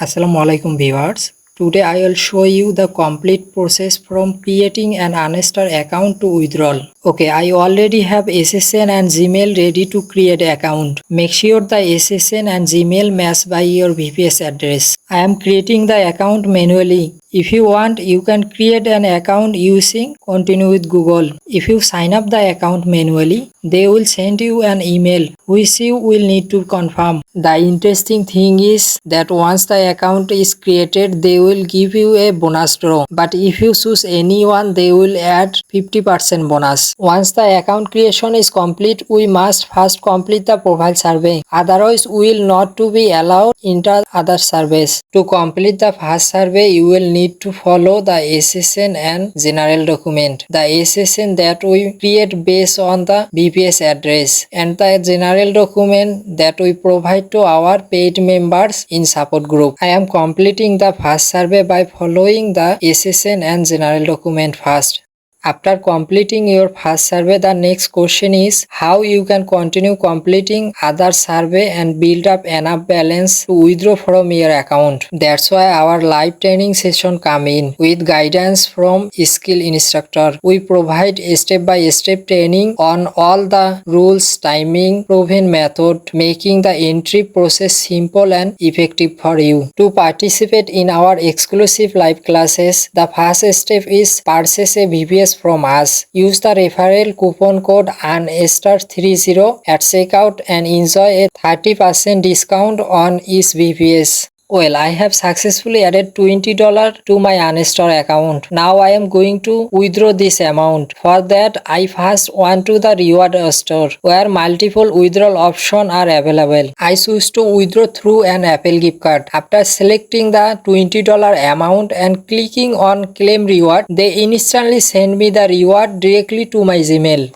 Assalamualaikum viewers. Today I will show you the complete process from creating an Earnstar account to withdrawal. Okay, I already have SSN and Gmail ready to create account. Make sure the SSN and Gmail match by your VPS address. I am creating the account manually. If you want, you can create an account using Continue with Google. If you sign up the account manually, they will send you an email which you will need to confirm. The interesting thing is that once the account is created, they will give you a bonus draw. But if you choose anyone, they will add 50% bonus. Once the account creation is complete, we must first complete the profile survey. Otherwise, we will not to be allowed into other surveys. To complete the first survey, you will need to follow the SSN and general document. The SSN that we create based on the VPS address and the general document that we provide to our paid members in support group. I am completing the first survey by following the SSN and general document first. After completing your first survey, the next question is how you can continue completing other survey and build up enough balance to withdraw from your account. That's why our live training session come in with guidance from skill instructor. We provide step-by-step training on all the rules, timing, proven method, making the entry process simple and effective for you. To participate in our exclusive live classes, the first step is purchase a VPS from us. Use the referral coupon code Earnstar30 at checkout and enjoy a 30% discount on each VPS. Well, I have successfully added $20 to my Earnstar account. Now I am going to withdraw this amount. For that, I first went to the reward store where multiple withdrawal options are available. I choose to withdraw through an Apple gift card. After selecting the $20 amount and clicking on claim reward, they instantly send me the reward directly to my Gmail.